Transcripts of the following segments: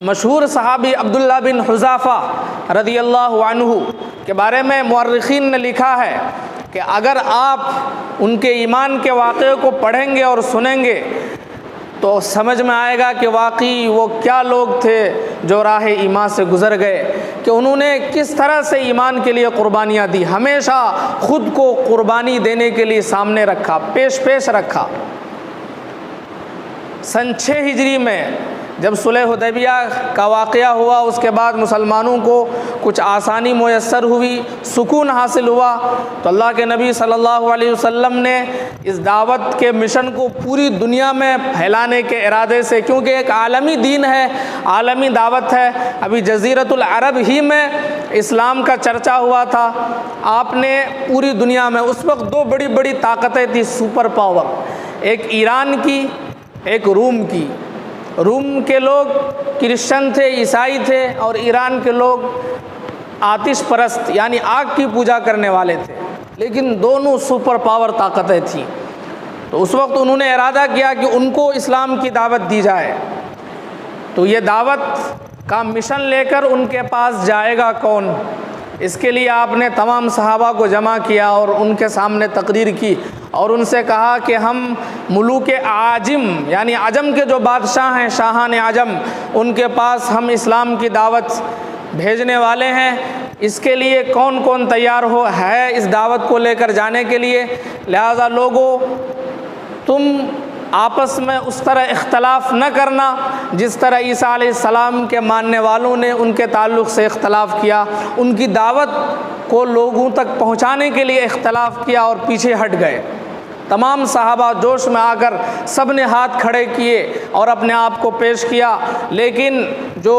مشہور صحابی عبداللہ بن حذافہ رضی اللہ عنہ کے بارے میں مورخین نے لکھا ہے کہ اگر آپ ان کے ایمان کے واقعے کو پڑھیں گے اور سنیں گے تو سمجھ میں آئے گا کہ واقعی وہ کیا لوگ تھے جو راہ ایمان سے گزر گئے، کہ انہوں نے کس طرح سے ایمان کے لیے قربانیاں دی، ہمیشہ خود کو قربانی دینے کے لیے سامنے رکھا، پیش رکھا۔ سن 6 ہجری میں جب صلح حدیبیہ کا واقعہ ہوا، اس کے بعد مسلمانوں کو کچھ آسانی میسر ہوئی، سکون حاصل ہوا، تو اللہ کے نبی صلی اللہ علیہ وسلم نے اس دعوت کے مشن کو پوری دنیا میں پھیلانے کے ارادے سے، کیونکہ ایک عالمی دین ہے، عالمی دعوت ہے، ابھی جزیرۃ العرب ہی میں اسلام کا چرچا ہوا تھا، آپ نے پوری دنیا میں اس وقت 2 بڑی طاقتیں تھیں سپر پاور، ایک ایران کی، ایک روم کی۔ روم کے لوگ کرسچن تھے، عیسائی تھے، اور ایران کے لوگ آتش پرست یعنی آگ کی پوجا کرنے والے تھے، لیکن دونوں سپر پاور طاقتیں تھیں۔ تو اس وقت انہوں نے ارادہ کیا کہ ان کو اسلام کی دعوت دی جائے، تو یہ دعوت کا مشن لے کر ان کے پاس جائے گا کون؟ اس کے لیے آپ نے تمام صحابہ کو جمع کیا اور ان کے سامنے تقریر کی اور ان سے کہا کہ ہم ملوک عاجم یعنی عجم کے جو بادشاہ ہیں، شاہان عجم، ان کے پاس ہم اسلام کی دعوت بھیجنے والے ہیں، اس کے لیے کون کون تیار ہے اس دعوت کو لے کر جانے کے لیے؟ لہذا لوگوں، تم آپس میں اس طرح اختلاف نہ کرنا جس طرح عیسیٰ علیہ السلام کے ماننے والوں نے ان کے تعلق سے اختلاف کیا، ان کی دعوت کو لوگوں تک پہنچانے کے لیے اختلاف کیا اور پیچھے ہٹ گئے۔ تمام صحابہ جوش میں آ کر سب نے ہاتھ کھڑے کیے اور اپنے آپ کو پیش کیا، لیکن جو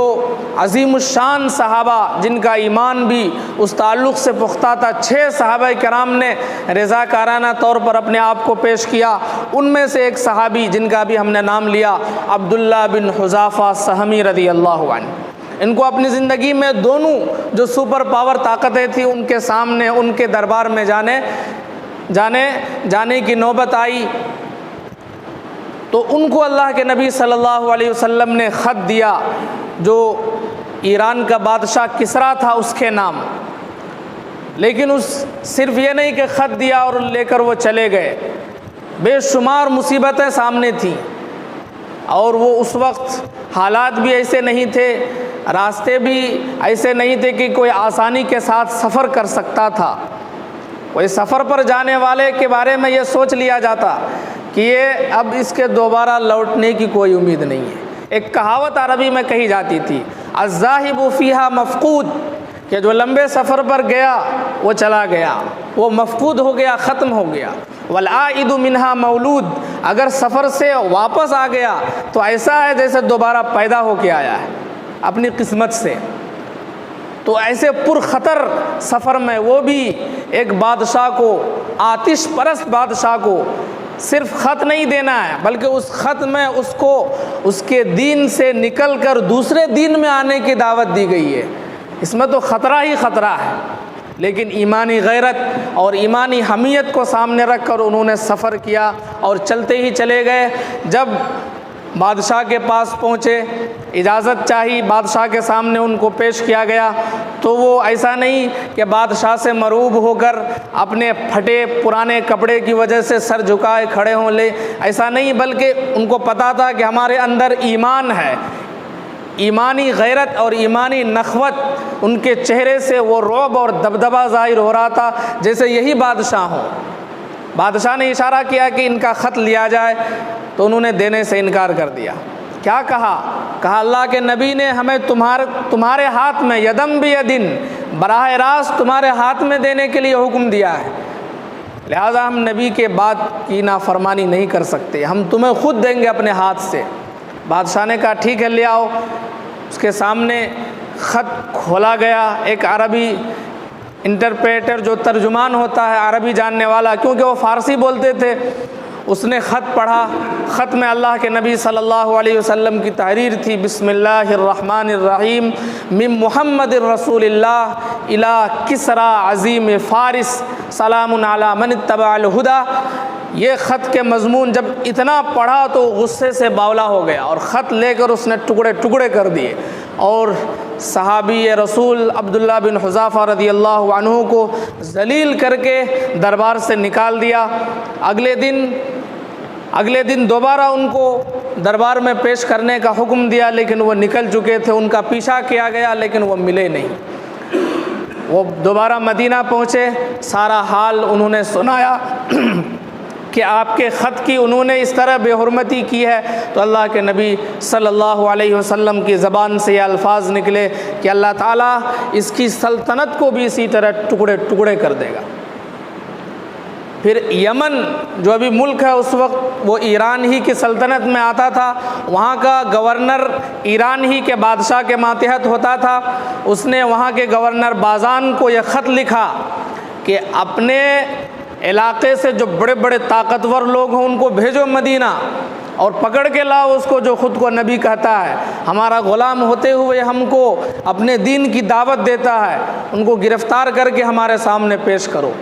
عظیم الشان صحابہ جن کا ایمان بھی اس تعلق سے پختہ تھا، 6 صحابہ کرام نے رضاکارانہ طور پر اپنے آپ کو پیش کیا۔ ان میں سے ایک صحابی جن کا بھی ہم نے نام لیا، عبداللہ بن حذافہ سہمی رضی اللہ عنہ، ان کو اپنی زندگی میں دونوں جو سپر پاور طاقتیں تھیں ان کے سامنے، ان کے دربار میں جانے کی نوبت آئی، تو ان کو اللہ کے نبی صلی اللہ علیہ وسلم نے خط دیا جو ایران کا بادشاہ کسریٰ تھا اس کے نام، لیکن صرف یہ نہیں کہ خط دیا اور لے کر وہ چلے گئے، بے شمار مصیبتیں سامنے تھیں، اور وہ اس وقت حالات بھی ایسے نہیں تھے، راستے بھی ایسے نہیں تھے کہ کوئی آسانی کے ساتھ سفر کر سکتا تھا۔ کوئی سفر پر جانے والے کے بارے میں یہ سوچ لیا جاتا کہ یہ اب اس کے دوبارہ لوٹنے کی کوئی امید نہیں ہے۔ ایک کہاوت عربی میں کہی جاتی تھی، الذاہب فیہا مفقود، کہ جو لمبے سفر پر گیا وہ چلا گیا، وہ مفقود ہو گیا، ختم ہو گیا، والعائد منہا مولود، اگر سفر سے واپس آ گیا تو ایسا ہے جیسے دوبارہ پیدا ہو کے آیا ہے اپنی قسمت سے۔ تو ایسے پرخطر سفر میں وہ بھی ایک بادشاہ کو، آتش پرست بادشاہ کو صرف خط نہیں دینا ہے، بلکہ اس خط میں اس کو اس کے دین سے نکل کر دوسرے دین میں آنے کی دعوت دی گئی ہے۔ اس میں تو خطرہ ہی خطرہ ہے، لیکن ایمانی غیرت اور ایمانی حمیت کو سامنے رکھ کر انہوں نے سفر کیا اور چلتے ہی چلے گئے۔ جب بادشاہ کے پاس پہنچے، اجازت چاہی، بادشاہ کے سامنے ان کو پیش کیا گیا، تو وہ ایسا نہیں کہ بادشاہ سے مرعوب ہو کر اپنے پھٹے پرانے کپڑے کی وجہ سے سر جھکائے کھڑے ہوں لے، ایسا نہیں، بلکہ ان کو پتہ تھا کہ ہمارے اندر ایمان ہے، ایمانی غیرت اور ایمانی نخوت، ان کے چہرے سے وہ رعب اور دبدبہ ظاہر ہو رہا تھا جیسے یہی بادشاہ ہوں۔ بادشاہ نے اشارہ کیا کہ ان کا خط لیا جائے، تو انہوں نے دینے سے انکار کر دیا۔ کیا کہا اللہ کے نبی نے ہمیں تمہارے ہاتھ میں یدم بیدن، براہ راست تمہارے ہاتھ میں دینے کے لیے حکم دیا ہے، لہذا ہم نبی کے بات کی نافرمانی نہیں کر سکتے، ہم تمہیں خود دیں گے اپنے ہاتھ سے۔ بادشاہ نے کہا ٹھیک ہے لے آؤ۔ اس کے سامنے خط کھولا گیا، ایک عربی انٹرپریٹر جو ترجمان ہوتا ہے، عربی جاننے والا، کیونکہ وہ فارسی بولتے تھے، اس نے خط پڑھا۔ خط میں اللہ کے نبی صلی اللہ علیہ وسلم کی تحریر تھی، بسم اللہ الرحمن الرحیم، من محمد رسول اللہ الی کسریٰ عظیم فارس، سلام علی من اتبع الہدی، یہ خط کے مضمون جب اتنا پڑھا تو غصے سے باولا ہو گیا اور خط لے کر اس نے ٹکڑے ٹکڑے کر دیے اور صحابی رسول عبداللہ بن حذافہ رضی اللہ عنہ کو ذلیل کر کے دربار سے نکال دیا۔ اگلے دن دوبارہ ان کو دربار میں پیش کرنے کا حکم دیا، لیکن وہ نکل چکے تھے، ان کا پیچھا کیا گیا لیکن وہ ملے نہیں۔ وہ دوبارہ مدینہ پہنچے، سارا حال انہوں نے سنایا کہ آپ کے خط کی انہوں نے اس طرح بے حرمتی کی ہے، تو اللہ کے نبی صلی اللہ علیہ وسلم کی زبان سے یہ الفاظ نکلے کہ اللہ تعالیٰ اس کی سلطنت کو بھی اسی طرح ٹکڑے ٹکڑے کر دے گا۔ پھر یمن جو ابھی ملک ہے اس وقت وہ ایران ہی کی سلطنت میں آتا تھا، وہاں کا گورنر ایران ہی کے بادشاہ کے ماتحت ہوتا تھا۔ اس نے وہاں کے گورنر بازان کو یہ خط لکھا کہ اپنے علاقے سے جو بڑے بڑے طاقتور لوگ ہیں ان کو بھیجو مدینہ اور پکڑ کے لاؤ اس کو جو خود کو نبی کہتا ہے، ہمارا غلام ہوتے ہوئے ہم کو اپنے دین کی دعوت دیتا ہے، ان کو گرفتار کر کے ہمارے سامنے پیش کرو۔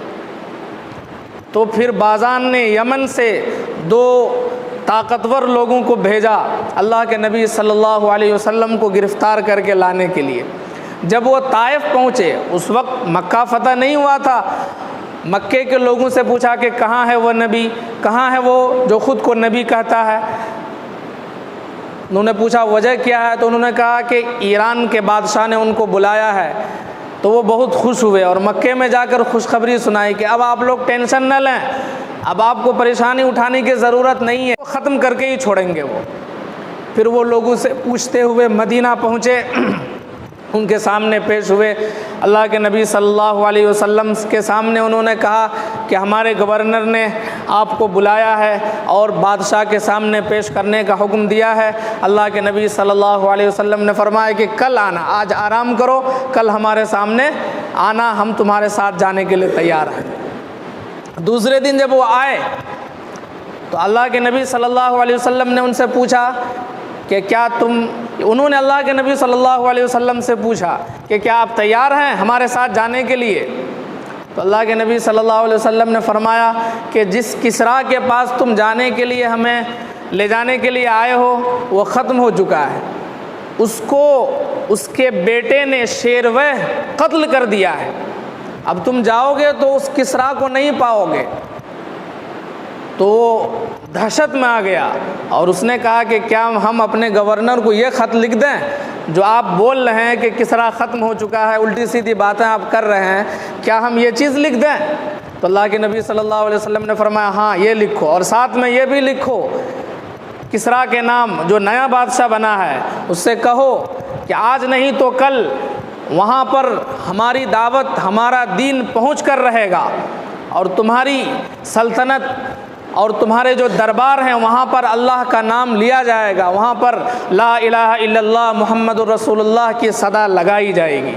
تو پھر بازان نے یمن سے 2 طاقتور لوگوں کو بھیجا اللہ کے نبی صلی اللہ علیہ وسلم کو گرفتار کر کے لانے کے لیے۔ جب وہ طائف پہنچے، اس وقت مکہ فتح نہیں ہوا تھا، مکے کے لوگوں سے پوچھا کہ کہاں ہے وہ نبی، کہاں ہے وہ جو خود کو نبی کہتا ہے؟ انہوں نے پوچھا وجہ کیا ہے، تو انہوں نے کہا کہ ایران کے بادشاہ نے ان کو بلایا ہے۔ تو وہ بہت خوش ہوئے اور مکے میں جا کر خوشخبری سنائی کہ اب آپ لوگ ٹینشن نہ لیں، اب آپ کو پریشانی اٹھانے کی ضرورت نہیں ہے، ختم کر کے ہی چھوڑیں گے وہ۔ پھر وہ لوگوں سے پوچھتے ہوئے مدینہ پہنچے، ان کے سامنے پیش ہوئے، اللہ کے نبی صلی اللہ علیہ وسلم کے سامنے انہوں نے کہا کہ ہمارے گورنر نے آپ کو بلایا ہے اور بادشاہ کے سامنے پیش کرنے کا حکم دیا ہے۔ اللہ کے نبی صلی اللہ علیہ وسلم نے فرمایا کہ کل آنا، آج آرام کرو، کل ہمارے سامنے آنا، ہم تمہارے ساتھ جانے کے لیے تیار ہیں۔ دوسرے دن جب وہ آئے تو اللہ کے نبی صلی اللہ علیہ وسلم نے ان سے پوچھا کہ کیا انہوں نے اللہ کے نبی صلی اللہ علیہ وسلم سے پوچھا کہ کیا آپ تیار ہیں ہمارے ساتھ جانے کے لیے؟ تو اللہ کے نبی صلی اللہ علیہ وسلم نے فرمایا کہ جس کسریٰ کے پاس تم جانے کے لیے ہمیں لے جانے کے لیے آئے ہو وہ ختم ہو چکا ہے، اس کو اس کے بیٹے نے شیروہ قتل کر دیا ہے، اب تم جاؤ گے تو اس کسریٰ کو نہیں پاؤ گے۔ تو وہ دہشت میں آ گیا اور اس نے کہا کہ کیا ہم اپنے گورنر کو یہ خط لکھ دیں جو آپ بول رہے ہیں کہ کسریٰ ختم ہو چکا ہے، الٹی سیدھی باتیں آپ کر رہے ہیں، کیا ہم یہ چیز لکھ دیں؟ تو اللہ کے نبی صلی اللہ علیہ وسلم نے فرمایا ہاں یہ لکھو، اور ساتھ میں یہ بھی لکھو کسریٰ کے نام جو نیا بادشاہ بنا ہے اس سے کہو کہ آج نہیں تو کل وہاں پر ہماری دعوت، ہمارا دین پہنچ کر رہے گا اور تمہاری سلطنت اور تمہارے جو دربار ہیں وہاں پر اللہ کا نام لیا جائے گا، وہاں پر لا الہ الا اللہ محمد الرسول اللہ کی صدا لگائی جائے گی۔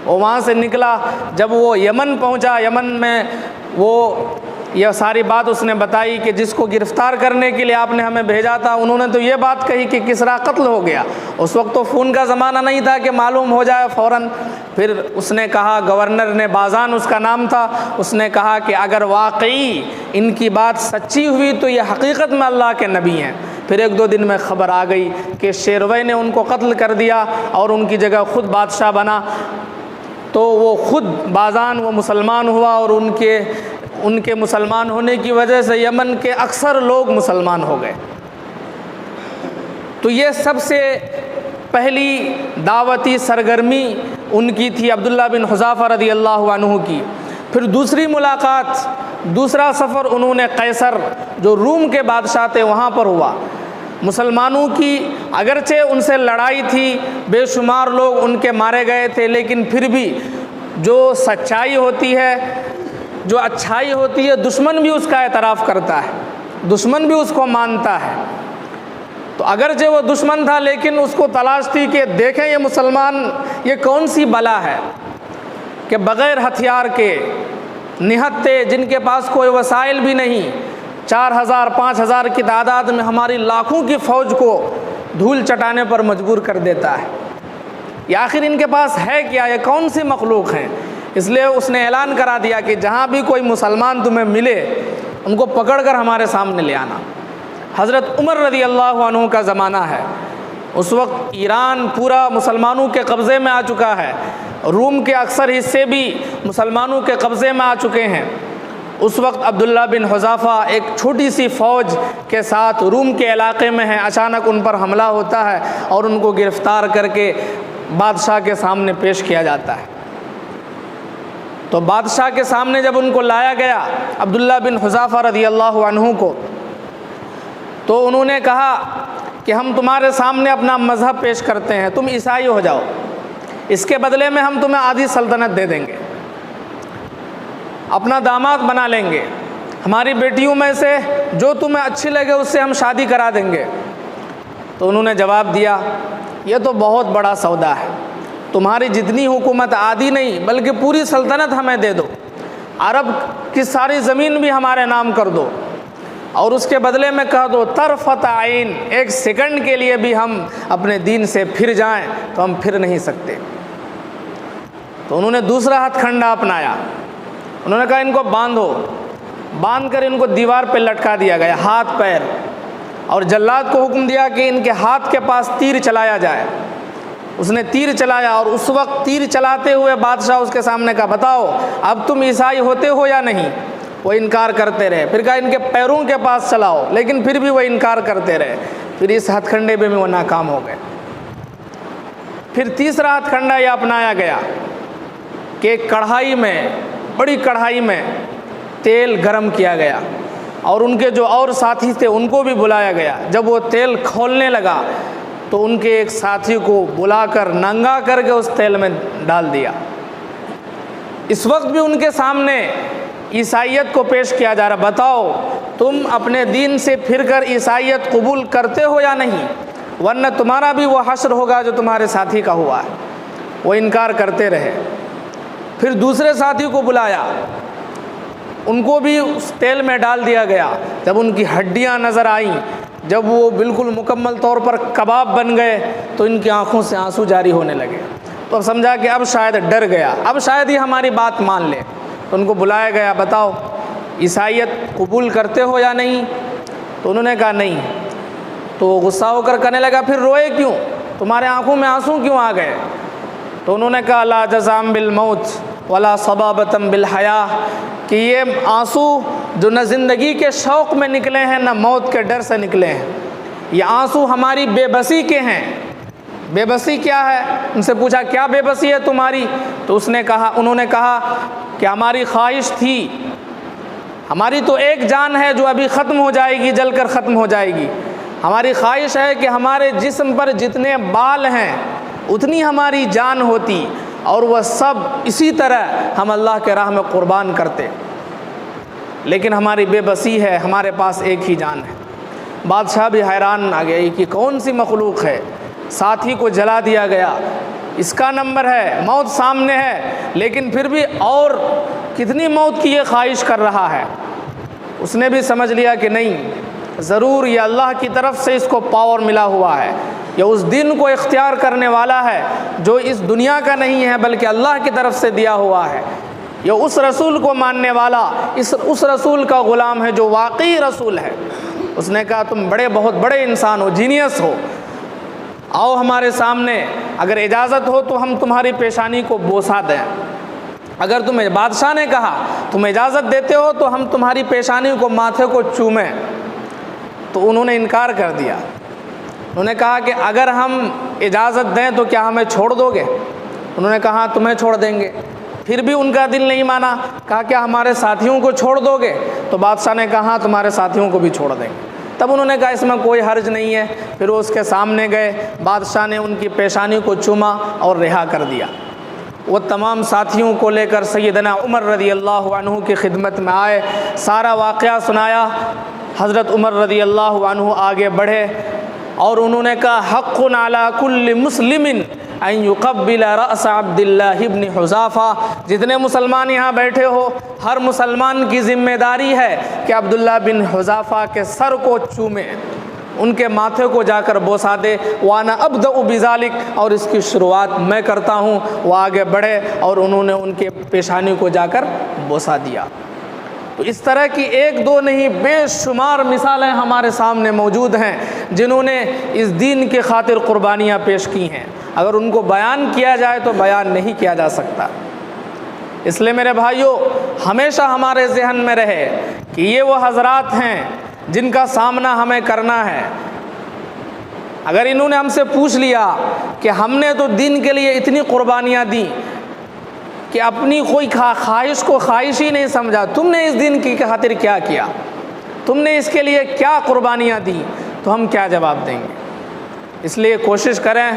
وہ وہاں سے نکلا، جب وہ یمن پہنچا، یمن میں وہ یہ ساری بات اس نے بتائی کہ جس کو گرفتار کرنے کے لیے آپ نے ہمیں بھیجا تھا، انہوں نے تو یہ بات کہی کہ کسریٰ قتل ہو گیا۔ اس وقت تو فون کا زمانہ نہیں تھا کہ معلوم ہو جائے فوراً۔ پھر اس نے کہا، گورنر نے، بازان اس کا نام تھا، اس نے کہا کہ اگر واقعی ان کی بات سچی ہوئی تو یہ حقیقت میں اللہ کے نبی ہیں۔ پھر 1-2 دن میں خبر آ گئی کہ شیروہ نے ان کو قتل کر دیا اور ان کی جگہ خود بادشاہ بنا۔ تو وہ خود بازان وہ مسلمان ہوا اور ان کے مسلمان ہونے کی وجہ سے یمن کے اکثر لوگ مسلمان ہو گئے۔ تو یہ سب سے پہلی دعوتی سرگرمی ان کی تھی، عبداللہ بن حذافہ رضی اللہ عنہ کی۔ پھر دوسری ملاقات، دوسرا سفر انہوں نے قیصر جو روم کے بادشاہ تھے وہاں پر ہوا۔ مسلمانوں کی اگرچہ ان سے لڑائی تھی، بے شمار لوگ ان کے مارے گئے تھے، لیکن پھر بھی جو سچائی ہوتی ہے، جو اچھائی ہوتی ہے، دشمن بھی اس کا اعتراف کرتا ہے، دشمن بھی اس کو مانتا ہے۔ تو اگرچہ وہ دشمن تھا لیکن اس کو تلاش تھی کہ دیکھیں یہ مسلمان یہ کون سی بلا ہے کہ بغیر ہتھیار کے نہتے، جن کے پاس کوئی وسائل بھی نہیں، 4000-5000 کی تعداد میں ہماری لاکھوں کی فوج کو دھول چٹانے پر مجبور کر دیتا ہے۔ یہ آخر ان کے پاس ہے کیا، یہ کون سی مخلوق ہیں؟ اس لیے اس نے اعلان کرا دیا کہ جہاں بھی کوئی مسلمان تمہیں ملے ان کو پکڑ کر ہمارے سامنے لے آنا۔ حضرت عمر رضی اللہ عنہ کا زمانہ ہے، اس وقت ایران پورا مسلمانوں کے قبضے میں آ چکا ہے، روم کے اکثر حصے بھی مسلمانوں کے قبضے میں آ چکے ہیں۔ اس وقت عبداللہ بن حذافہ ایک چھوٹی سی فوج کے ساتھ روم کے علاقے میں ہیں، اچانک ان پر حملہ ہوتا ہے اور ان کو گرفتار کر کے بادشاہ کے سامنے پیش کیا جاتا ہے۔ تو بادشاہ کے سامنے جب ان کو لایا گیا عبداللہ بن حذافہ رضی اللہ عنہ کو، تو انہوں نے کہا کہ ہم تمہارے سامنے اپنا مذہب پیش کرتے ہیں، تم عیسائی ہو جاؤ، اس کے بدلے میں ہم تمہیں آدھی سلطنت دے دیں گے، اپنا داماد بنا لیں گے، ہماری بیٹیوں میں سے جو تمہیں اچھی لگے اس سے ہم شادی کرا دیں گے۔ تو انہوں نے جواب دیا یہ تو بہت بڑا سودا ہے، تمہاری جتنی حکومت آدھی نہیں بلکہ پوری سلطنت ہمیں دے دو، عرب کی ساری زمین بھی ہمارے نام کر دو، اور اس کے بدلے میں کہہ دو طرفت عین، ایک سیکنڈ کے لیے بھی ہم اپنے دین سے پھر جائیں تو ہم پھر نہیں سکتے۔ تو انہوں نے دوسرا ہتھ کنڈا اپنایا، انہوں نے کہا ان کو باندھ کر ان کو دیوار پہ لٹکا دیا گیا، ہاتھ پیر، اور جلاد کو حکم دیا کہ ان کے ہاتھ کے پاس تیر چلایا جائے۔ اس نے تیر چلایا، اور اس وقت تیر چلاتے ہوئے بادشاہ اس کے سامنے کہا بتاؤ اب تم عیسائی ہوتے ہو یا نہیں؟ وہ انکار کرتے رہے، پھر کہا ان کے پیروں کے پاس چلاؤ، لیکن پھر بھی وہ انکار کرتے رہے، پھر اس ہتھ کنڈے میں بھی وہ ناکام ہو گئے۔ پھر تیسرا ہتھ کنڈا یہ اپنایا گیا کہ ایک کڑھائی میں، بڑی کڑھائی میں تیل گرم کیا گیا، اور ان کے جو اور ساتھی تھے ان کو بھی بلایا گیا۔ جب وہ تیل کھولنے لگا تو ان کے ایک ساتھی کو بلا کر ننگا کر کے اس تیل میں ڈال دیا۔ اس وقت بھی ان کے سامنے عیسائیت کو پیش کیا جا رہا، بتاؤ تم اپنے دین سے پھر کر عیسائیت قبول کرتے ہو یا نہیں، ورنہ تمہارا بھی وہ حشر ہوگا جو تمہارے ساتھی کا ہوا ہے۔ وہ انکار کرتے رہے۔ پھر دوسرے ساتھی کو بلایا، ان کو بھی اس تیل میں ڈال دیا گیا۔ جب ان کی ہڈیاں نظر آئیں، جب وہ بالکل مکمل طور پر کباب بن گئے تو ان کی آنکھوں سے آنسو جاری ہونے لگے۔ تو اب سمجھا کہ اب شاید ڈر گیا، اب شاید ہی ہماری بات مان لے۔ تو ان کو بلایا گیا، بتاؤ عیسائیت قبول کرتے ہو یا نہیں؟ تو انہوں نے کہا نہیں۔ تو وہ غصہ ہو کر کہنے لگا پھر روئے کیوں، تمہارے آنکھوں میں آنسو کیوں آ گئے؟ تو انہوں نے کہا لا جزام بالموت ولا صبابتم بالحیا، کہ یہ آنسو جو نہ زندگی کے شوق میں نکلے ہیں نہ موت کے ڈر سے نکلے ہیں، یہ آنسو ہماری بے بسی کے ہیں۔ بے بسی کیا ہے؟ ان سے پوچھا کیا بے بسی ہے تمہاری؟ تو انہوں نے کہا کہ ہماری خواہش تھی، ہماری تو ایک جان ہے جو ابھی ختم ہو جائے گی، جل کر ختم ہو جائے گی، ہماری خواہش ہے کہ ہمارے جسم پر جتنے بال ہیں اتنی ہماری جان ہوتی، اور وہ سب اسی طرح ہم اللہ کے راہ میں قربان کرتے، لیکن ہماری بے بسی ہے، ہمارے پاس ایک ہی جان ہے۔ بادشاہ بھی حیران آ گیا کہ کون سی مخلوق ہے، ساتھی کو جلا دیا گیا، اس کا نمبر ہے، موت سامنے ہے، لیکن پھر بھی اور کتنی موت کی یہ خواہش کر رہا ہے۔ اس نے بھی سمجھ لیا کہ نہیں، ضرور یہ اللہ کی طرف سے اس کو پاور ملا ہوا ہے، یہ اس دین کو اختیار کرنے والا ہے جو اس دنیا کا نہیں ہے بلکہ اللہ کی طرف سے دیا ہوا ہے، یہ اس رسول کو ماننے والا، اس رسول کا غلام ہے جو واقعی رسول ہے۔ اس نے کہا تم بہت بڑے انسان ہو، جینیس ہو، آؤ ہمارے سامنے، اگر اجازت ہو تو ہم تمہاری پیشانی کو بوسا دیں، اگر تمہیں بادشاہ نے کہا تم اجازت دیتے ہو تو ہم تمہاری پیشانی کو، ماتھے کو چومیں۔ تو انہوں نے انکار کر دیا، انہوں نے کہا کہ اگر ہم اجازت دیں تو کیا ہمیں چھوڑ دو گے؟ انہوں نے کہا تمہیں چھوڑ دیں گے۔ پھر بھی ان کا دل نہیں مانا، کہا کیا ہمارے ساتھیوں کو چھوڑ دو گے؟ تو بادشاہ نے کہا تمہارے ساتھیوں کو بھی چھوڑ دیں گے۔ تب انہوں نے کہا اس میں کوئی حرج نہیں ہے، پھر وہ اس کے سامنے گئے، بادشاہ نے ان کی پیشانی کو چوما اور رہا کر دیا۔ وہ تمام ساتھیوں کو لے کر سیدنا عمر رضی اللہ عنہ کی خدمت میں آئے، سارا واقعہ سنایا۔ حضرت عمر رضی اللہ عنہ آگے بڑھے اور انہوں نے کہا حق علی کل مسلم ان یقبل رأس عبداللہ ابن حذافہ، جتنے مسلمان یہاں بیٹھے ہو ہر مسلمان کی ذمہ داری ہے کہ عبداللہ بن حذافہ کے سر کو چومے، ان کے ماتھے کو جا کر بوسا دے۔ وانا ابدأ بذالک، اور اس کی شروعات میں کرتا ہوں۔ وہ آگے بڑھے اور انہوں نے ان کے پیشانی کو جا کر بوسا دیا۔ تو اس طرح کی ایک دو نہیں بے شمار مثالیں ہمارے سامنے موجود ہیں جنہوں نے اس دین کے خاطر قربانیاں پیش کی ہیں، اگر ان کو بیان کیا جائے تو بیان نہیں کیا جا سکتا۔ اس لیے میرے بھائیوں، ہمیشہ ہمارے ذہن میں رہے کہ یہ وہ حضرات ہیں جن کا سامنا ہمیں کرنا ہے۔ اگر انہوں نے ہم سے پوچھ لیا کہ ہم نے تو دین کے لیے اتنی قربانیاں دیں کہ اپنی کوئی خواہش کو خواہش ہی نہیں سمجھا، تم نے اس دین کی خاطر کیا کیا، تم نے اس کے لیے کیا قربانیاں دیں، تو ہم کیا جواب دیں گے؟ اس لیے کوشش کریں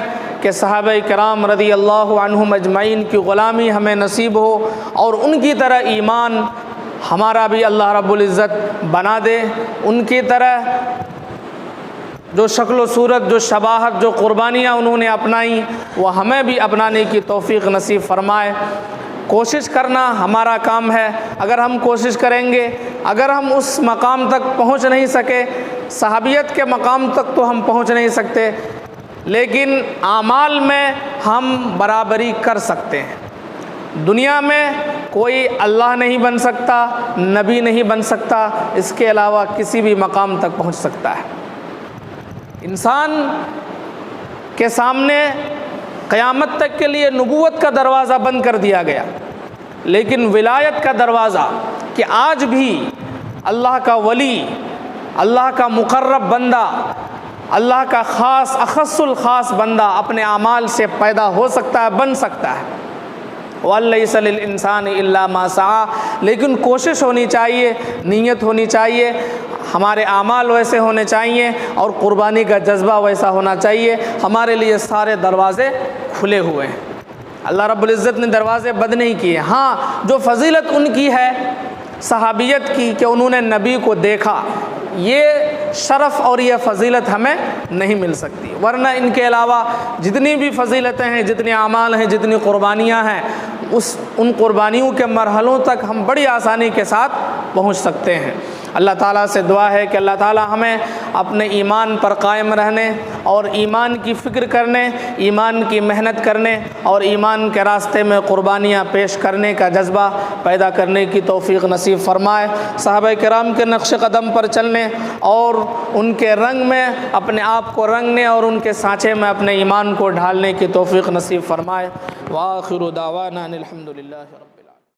کہ صحابہ کرام رضی اللہ عنہم اجمعین کی غلامی ہمیں نصیب ہو، اور ان کی طرح ایمان ہمارا بھی اللہ رب العزت بنا دے، ان کی طرح جو شکل و صورت، جو شباہت، جو قربانیاں انہوں نے اپنائیں وہ ہمیں بھی اپنانے کی توفیق نصیب فرمائے۔ کوشش کرنا ہمارا کام ہے، اگر ہم کوشش کریں گے، اگر ہم اس مقام تک پہنچ نہیں سکے، صحابیت کے مقام تک تو ہم پہنچ نہیں سکتے، لیکن اعمال میں ہم برابری کر سکتے ہیں۔ دنیا میں کوئی اللہ نہیں بن سکتا، نبی نہیں بن سکتا، اس کے علاوہ کسی بھی مقام تک پہنچ سکتا ہے۔ انسان کے سامنے قیامت تک کے لیے نبوت کا دروازہ بند کر دیا گیا، لیکن ولایت کا دروازہ، کہ آج بھی اللہ کا ولی، اللہ کا مقرب بندہ، اللہ کا خاص اخص الخاص بندہ اپنے اعمال سے پیدا ہو سکتا ہے، بن سکتا ہے۔ وَلَيْسَ لِلْإِنسَانِ إِلَّا مَا سَعَىٰ، لیکن کوشش ہونی چاہیے، نیت ہونی چاہیے، ہمارے اعمال ویسے ہونے چاہیے، اور قربانی کا جذبہ ویسا ہونا چاہیے۔ ہمارے لیے سارے دروازے کھلے ہوئے ہیں، اللہ رب العزت نے دروازے بند نہیں کیے۔ ہاں، جو فضیلت ان کی ہے صحابیت کی کہ انہوں نے نبی کو دیکھا، یہ شرف اور یہ فضیلت ہمیں نہیں مل سکتی، ورنہ ان کے علاوہ جتنی بھی فضیلتیں ہیں، جتنے اعمال ہیں، جتنی قربانیاں ہیں، ان قربانیوں کے مرحلوں تک ہم بڑی آسانی کے ساتھ پہنچ سکتے ہیں۔ اللہ تعالیٰ سے دعا ہے کہ اللہ تعالیٰ ہمیں اپنے ایمان پر قائم رہنے اور ایمان کی فکر کرنے، ایمان کی محنت کرنے اور ایمان کے راستے میں قربانیاں پیش کرنے کا جذبہ پیدا کرنے کی توفیق نصیب فرمائے۔ صحابہ کرام کے نقش قدم پر چلنے اور ان کے رنگ میں اپنے آپ کو رنگنے اور ان کے سانچے میں اپنے ایمان کو ڈھالنے کی توفیق نصیب فرمائے۔ وآخر دعوانا الحمد للہ۔